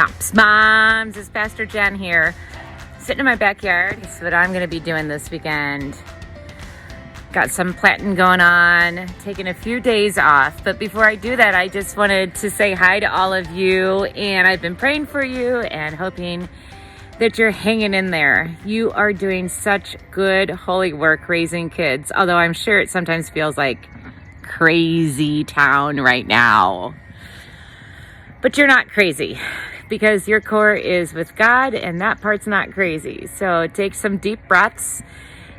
Mops Moms, it's Pastor Jen here, sitting in my backyard. That's what I'm going to be doing this weekend. Got some planting going on, taking a few days off. But before I do that, I just wanted to say hi to all of you. And I've been praying for you and hoping that you're hanging in there. You are doing such good, holy work raising kids. Although I'm sure it sometimes feels like crazy town right now. But you're not crazy because your core is with God and that part's not crazy. So take some deep breaths.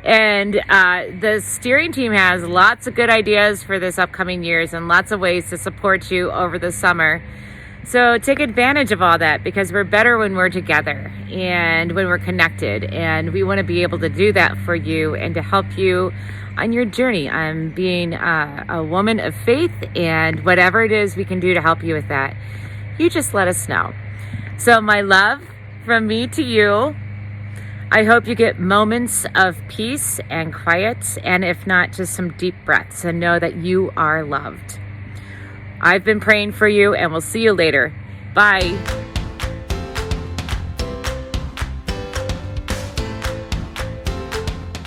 And the steering team has lots of good ideas for this upcoming years and lots of ways to support you over the summer. So take advantage of all that because we're better when we're together and when we're connected. And we want to be able to do that for you and to help you on your journey on being a woman of faith, and whatever it is we can do to help you with that, you just let us know. So my love from me to you. I hope you get moments of peace and quiet, and if not, just some deep breaths and know that you are loved. I've been praying for you, and we'll see you later. Bye.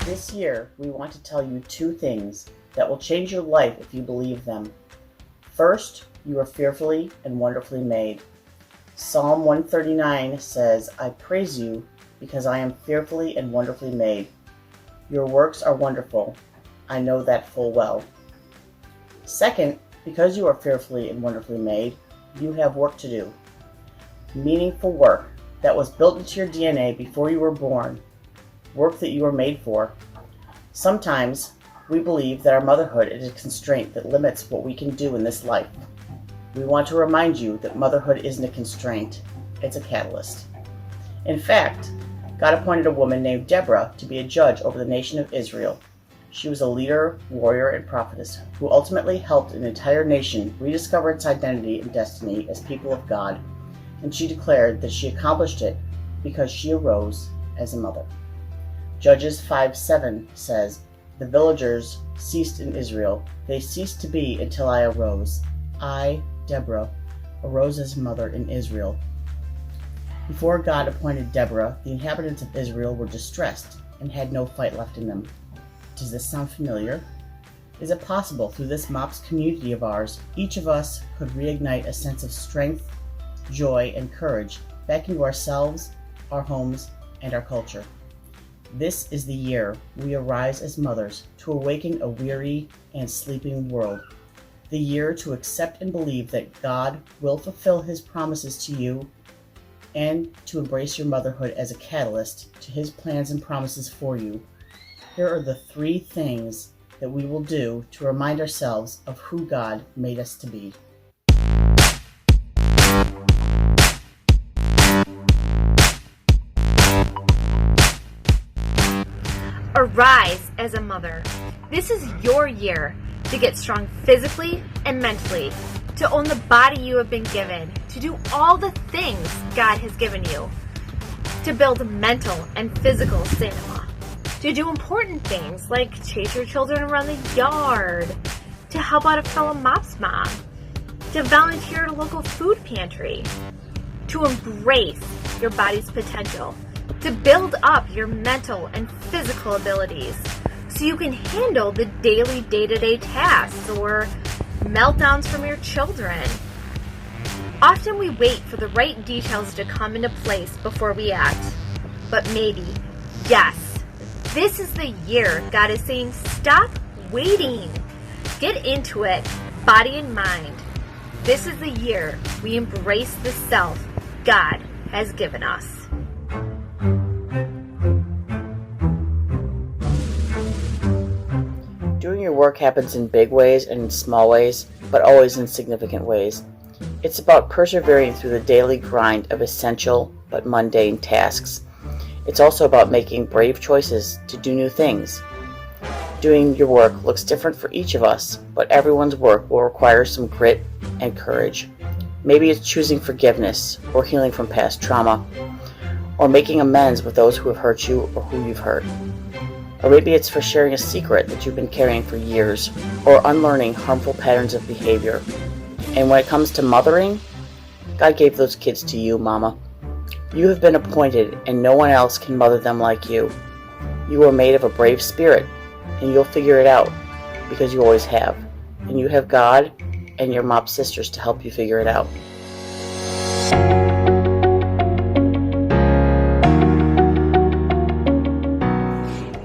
This year, we want to tell you two things that will change your life if you believe them. First, you are fearfully and wonderfully made. Psalm 139 says, I praise you because I am fearfully and wonderfully made. Your works are wonderful. I know that full well. Second, because you are fearfully and wonderfully made, you have work to do. Meaningful work that was built into your DNA before you were born. Work that you were made for. Sometimes we believe that our motherhood is a constraint that limits what we can do in this life. We want to remind you that motherhood isn't a constraint, it's a catalyst. In fact, God appointed a woman named Deborah to be a judge over the nation of Israel. She was a leader, warrior, and prophetess who ultimately helped an entire nation rediscover its identity and destiny as people of God, and she declared that she accomplished it because she arose as a mother. Judges 5:7 says, The villagers ceased in Israel. They ceased to be until I arose. I, Deborah, arose as mother in Israel. Before God appointed Deborah, the inhabitants of Israel were distressed and had no fight left in them. Does this sound familiar? Is it possible through this MOPS community of ours, each of us could reignite a sense of strength, joy, and courage back into ourselves, our homes, and our culture? This is the year we arise as mothers to awaken a weary and sleeping world. The year to accept and believe that God will fulfill His promises to you, and to embrace your motherhood as a catalyst to His plans and promises for you. Here are the 3 things that we will do to remind ourselves of who God made us to be. Arise as a mother. This is your year to get strong physically and mentally, to own the body you have been given, to do all the things God has given you, to build mental and physical stamina, to do important things like chase your children around the yard, to help out a fellow MOPS mom, to volunteer at a local food pantry, to embrace your body's potential, to build up your mental and physical abilities so you can handle the daily day-to-day tasks or meltdowns from your children. Often we wait for the right details to come into place before we act. But maybe, yes, this is the year God is saying, stop waiting. Get into it, body and mind. This is the year we embrace the self God has given us. Doing your work happens in big ways and in small ways, but always in significant ways. It's about persevering through the daily grind of essential but mundane tasks. It's also about making brave choices to do new things. Doing your work looks different for each of us, but everyone's work will require some grit and courage. Maybe it's choosing forgiveness or healing from past trauma, or making amends with those who have hurt you or who you've hurt. Or maybe it's for sharing a secret that you've been carrying for years, or unlearning harmful patterns of behavior. And when it comes to mothering, God gave those kids to you, Mama. You have been appointed, and no one else can mother them like you. You are made of a brave spirit, and you'll figure it out, because you always have. And you have God and your mop sisters to help you figure it out.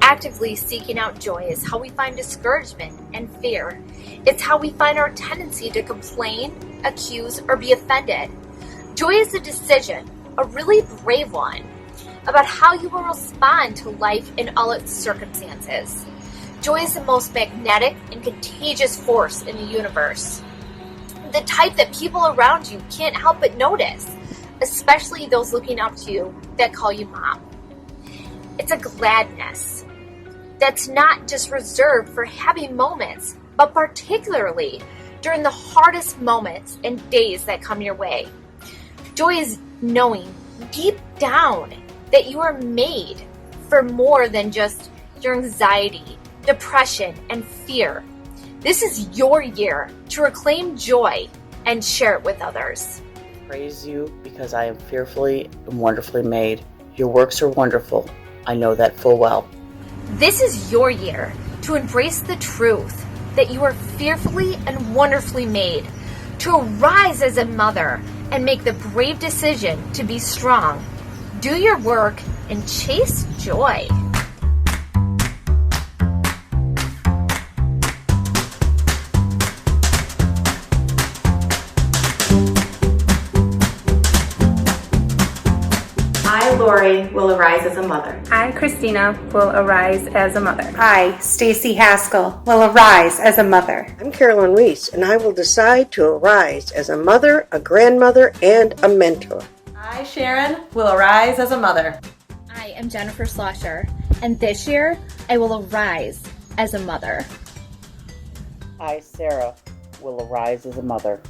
Actively seeking out joy is how we find discouragement and fear. It's how we find our tendency to complain, accuse, or be offended. Joy is a decision, a really brave one, about how you will respond to life in all its circumstances. Joy is the most magnetic and contagious force in the universe. The type that people around you can't help but notice, especially those looking up to you that call you mom. It's a gladness that's not just reserved for happy moments, but particularly during the hardest moments and days that come your way. Joy is knowing deep down that you are made for more than just your anxiety, depression, and fear. This is your year to reclaim joy and share it with others. Praise you because I am fearfully and wonderfully made. Your works are wonderful. I know that full well. This is your year to embrace the truth that you are fearfully and wonderfully made, to arise as a mother and make the brave decision to be strong. Do your work and chase joy. I, Lori, will arise as a mother. I, Christina, will arise as a mother. I, Stacy Haskell, will arise as a mother. I'm Carolyn Weiss, and I will decide to arise as a mother, a grandmother, and a mentor. I, Sharon, will arise as a mother. I am Jennifer Schlosser, and this year I will arise as a mother. I, Sarah, will arise as a mother.